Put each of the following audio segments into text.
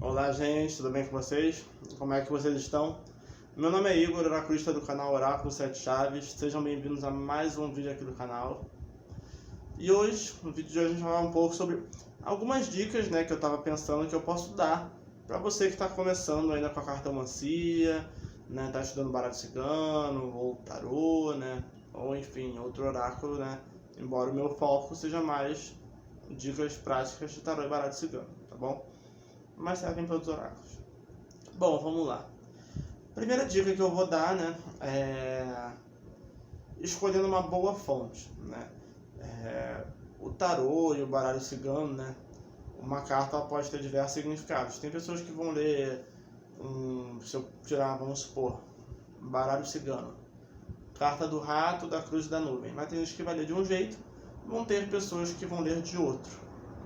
Olá, gente, tudo bem com vocês? Como é que vocês estão? Meu nome é Igor, oraculista do canal Oráculo 7 Chaves. Sejam bem-vindos a mais um vídeo aqui do canal. E hoje, no vídeo de hoje, a gente vai falar um pouco sobre algumas dicas, né, que eu estava pensando que eu posso dar para você que está começando ainda com a cartomancia, né, está estudando baralho cigano, ou tarô, né, ou enfim, outro oráculo, né, embora o meu foco seja mais dicas práticas de tarô e baralho cigano, tá bom? Mas servem para outros oráculos. Bom, vamos lá. Primeira dica que eu vou dar, né, é escolhendo uma boa fonte, né. O tarô e o baralho cigano, né, uma carta pode ter diversos significados. Tem pessoas que vão ler, se eu tirar, vamos supor, baralho cigano, carta do rato, da cruz e da nuvem. Mas tem gente que vai ler de um jeito, vão ter pessoas que vão ler de outro,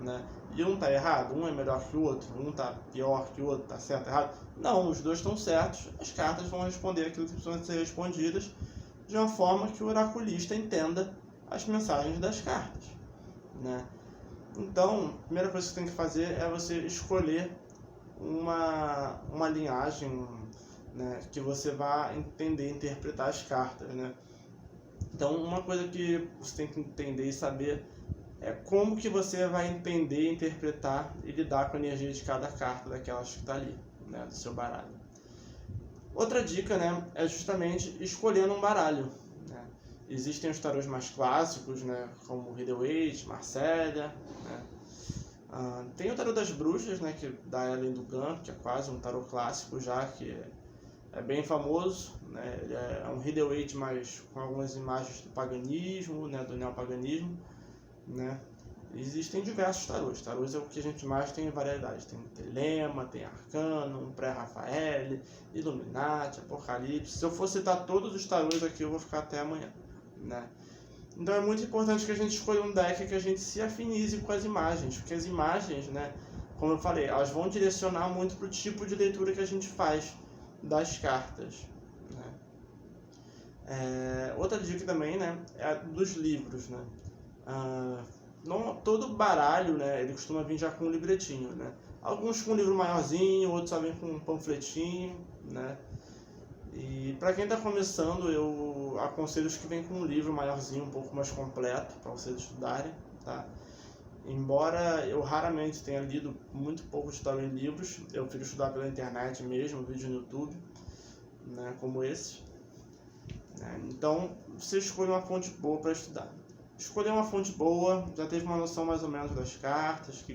né? E um tá errado, um é melhor que o outro, um tá pior que o outro, tá certo, errado. Não, os dois estão certos, as cartas vão responder aquilo que precisam ser respondidas de uma forma que o oraculista entenda as mensagens das cartas, né? Então, a primeira coisa que você tem que fazer é você escolher uma linhagem, né, que você vai entender, interpretar as cartas, né? Então, uma coisa que você tem que entender e saber é como que você vai entender, interpretar e lidar com a energia de cada carta daquelas que está ali, né, do seu baralho. Outra dica, né, é justamente escolhendo um baralho, né? Existem os tarôs mais clássicos, né, como Rider-Waite, Marcélia, né? Tem o tarô das bruxas, né, que da Ellen Dugan, que é quase um tarô clássico já, que é bem famoso, né? Ele é um Rider-Waite, mas com algumas imagens do paganismo, né, do neopaganismo, né? Existem diversos tarôs. Tarôs é o que a gente mais tem em variedade. Tem Telema, tem Arcano, Pré-Rafael, Illuminati, Apocalipse. Se eu for citar todos os tarôs aqui, eu vou ficar até amanhã, né? Então é muito importante que a gente escolha um deck que a gente se afinize com as imagens, porque as imagens, né, como eu falei, elas vão direcionar muito para o tipo de leitura que a gente faz das cartas, né? Outra dica também, né, é a dos livros, né? Não todo baralho, né, ele costuma vir já com um livretinho, né? Alguns com um livro maiorzinho, outros só vem com um panfletinho, né? E para quem está começando, eu aconselho os que vêm com um livro maiorzinho, um pouco mais completo, para vocês estudarem, tá? Embora eu raramente tenha lido muito pouco de tarô em livros, eu prefiro estudar pela internet mesmo, vídeo no YouTube, né, como esse, né? Então, você escolhe uma fonte boa para estudar. Escolher uma fonte boa, já teve uma noção mais ou menos das cartas,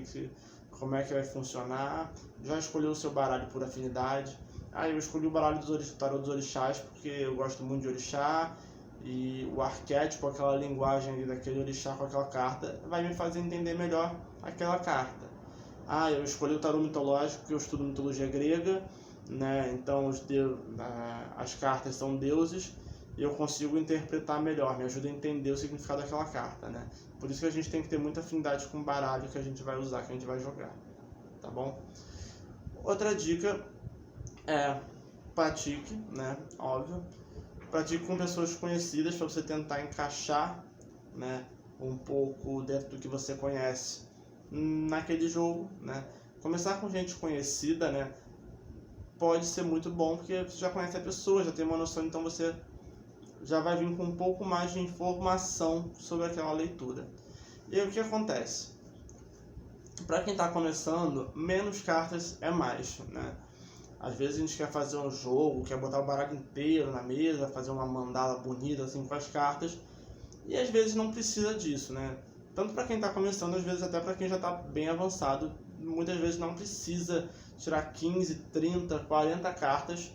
como é que vai funcionar, já escolheu o seu baralho por afinidade. Eu escolhi o baralho do tarô dos orixás porque eu gosto muito de orixá, e o arquétipo, aquela linguagem ali daquele orixá com aquela carta, vai me fazer entender melhor aquela carta. Eu escolhi o tarô mitológico porque eu estudo mitologia grega, né? Então as cartas são deuses, e eu consigo interpretar melhor, me ajuda a entender o significado daquela carta, né? Por isso que a gente tem que ter muita afinidade com o baralho que a gente vai usar, que a gente vai jogar, tá bom? Outra dica é pratique, né? Óbvio. Pratique com pessoas conhecidas para você tentar encaixar, né, um pouco dentro do que você conhece naquele jogo, né? Começar com gente conhecida, né, pode ser muito bom porque você já conhece a pessoa, já tem uma noção, então você já vai vir com um pouco mais de informação sobre aquela leitura. E aí o que acontece? Para quem está começando, menos cartas é mais, né? Às vezes a gente quer fazer um jogo, quer botar o baralho inteiro na mesa, fazer uma mandala bonita assim com as cartas, e às vezes não precisa disso, né? Tanto para quem está começando, às vezes até para quem já está bem avançado, muitas vezes não precisa tirar 15, 30, 40 cartas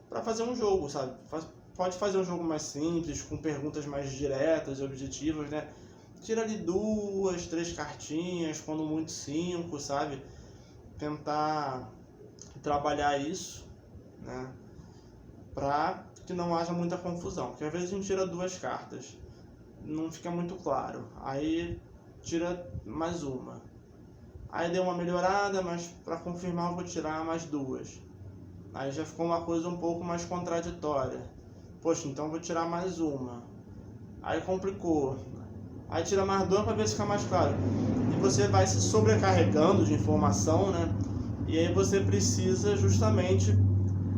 para fazer um jogo, sabe? Pode fazer um jogo mais simples, com perguntas mais diretas e objetivas, né? Tira ali 2, 3 cartinhas, quando muito 5, sabe? Tentar trabalhar isso, né, para que não haja muita confusão, porque às vezes a gente tira 2 cartas, não fica muito claro, aí tira mais uma, aí deu uma melhorada, mas para confirmar eu vou tirar mais 2, aí já ficou uma coisa um pouco mais contraditória, poxa, então eu vou tirar mais uma, aí complicou, aí tira mais 2 para ver se fica mais claro, e você vai se sobrecarregando de informação, né? E aí você precisa justamente,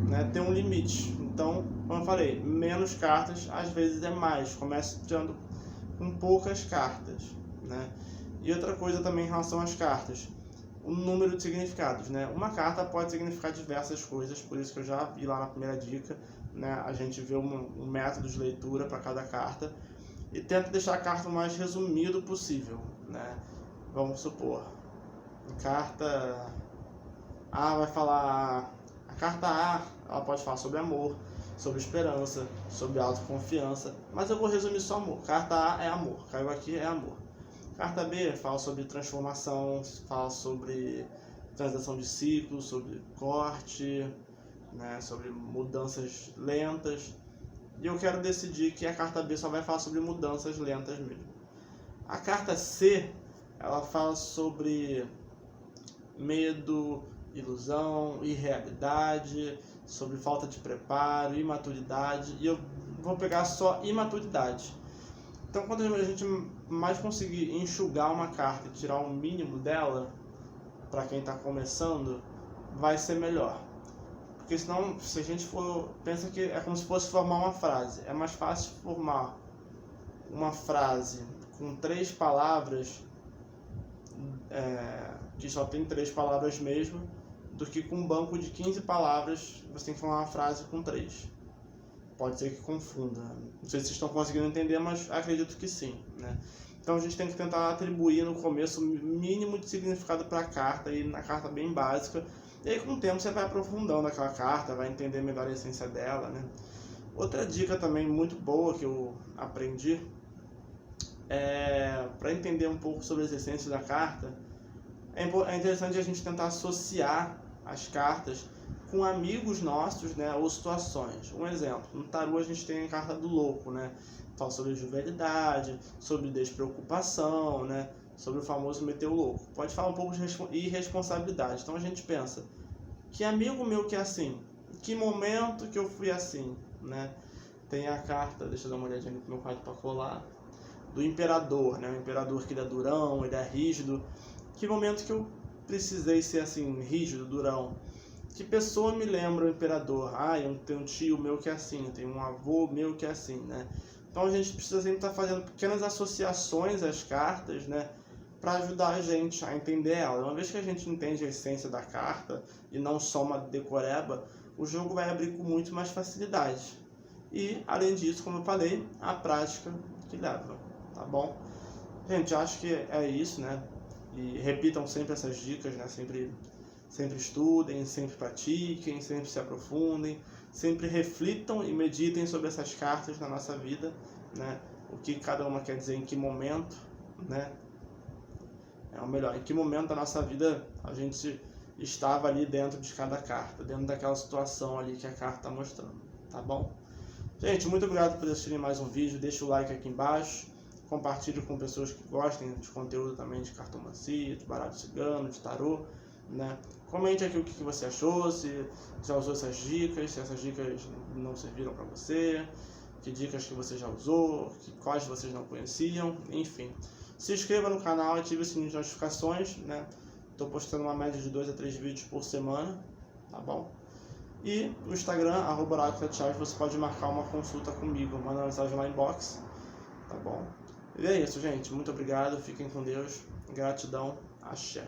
né, ter um limite. Então, como eu falei, menos cartas às vezes é mais. Comece tirando com poucas cartas, né? E outra coisa também em relação às cartas, o número de significados, né? Uma carta pode significar diversas coisas, por isso que eu já vi lá na primeira dica, né? A gente vê um método de leitura para cada carta e tenta deixar a carta o mais resumido possível, né? Vamos supor, a carta A vai falar... A carta A, ela pode falar sobre amor, sobre esperança, sobre autoconfiança, mas eu vou resumir só amor. Carta A é amor, caiu aqui é amor. Carta B fala sobre transformação, fala sobre transição de ciclo, sobre corte, né, sobre mudanças lentas. E eu quero decidir que a carta B só vai falar sobre mudanças lentas mesmo. A carta C, ela fala sobre medo, ilusão, irrealidade, sobre falta de preparo, imaturidade. E eu vou pegar só imaturidade. Então, quando a gente mais conseguir enxugar uma carta e tirar o mínimo dela, para quem está começando, vai ser melhor. Porque senão, se a gente for... Pensa que é como se fosse formar uma frase. É mais fácil formar uma frase com 3 palavras, que só tem 3 palavras mesmo, do que com um banco de 15 palavras, você tem que formar uma frase com 3. Pode ser que confunda. Não sei se vocês estão conseguindo entender, mas acredito que sim, né? Então a gente tem que tentar atribuir no começo o mínimo de significado para a carta, e na carta bem básica. E aí com o tempo você vai aprofundando aquela carta, vai entender melhor a essência dela, né? Outra dica também muito boa que eu aprendi para entender um pouco sobre as essências da carta, é interessante a gente tentar associar as cartas com amigos nossos, né, ou situações. Um exemplo, no tarô a gente tem a carta do louco, né? Fala sobre jovialidade, sobre despreocupação, né? Sobre o famoso meter o louco. Pode falar um pouco de irresponsabilidade. Então a gente pensa, que amigo meu que é assim? Que momento que eu fui assim, né? Tem a carta, deixa eu dar uma olhadinha no meu quadro para colar, do imperador, né? O imperador que ele é durão, ele é rígido. Que momento que eu precisei ser assim, rígido, durão? Que pessoa me lembra o imperador? Ah, eu tenho um tio meu que é assim, eu tenho um avô meu que é assim, né? Então a gente precisa sempre estar fazendo pequenas associações às cartas, né? Para ajudar a gente a entender ela. Uma vez que a gente entende a essência da carta e não só uma decoreba, o jogo vai abrir com muito mais facilidade. E, além disso, como eu falei, a prática que leva, tá bom? Gente, acho que é isso, né? E repitam sempre essas dicas, né? Sempre estudem, sempre pratiquem, sempre se aprofundem, sempre reflitam e meditem sobre essas cartas na nossa vida, né? O que cada uma quer dizer, em que momento, né? Ou melhor, em que momento da nossa vida a gente estava ali dentro de cada carta, dentro daquela situação ali que a carta está mostrando, tá bom? Gente, muito obrigado por assistirem mais um vídeo, deixa o like aqui embaixo, compartilhe com pessoas que gostem de conteúdo também de cartomancia, de baralho cigano, de tarô, né? Comente aqui o que você achou, se já usou essas dicas, se essas dicas não serviram para você, que dicas que você já usou, quais vocês não conheciam, enfim. Se inscreva no canal, ative o sininho de notificações, né? Estou postando uma média de 2 a 3 vídeos por semana, tá bom? E no Instagram, @oraculachaves, você pode marcar uma consulta comigo, manda uma mensagem lá em box, tá bom? E é isso, gente. Muito obrigado, fiquem com Deus, gratidão, axé.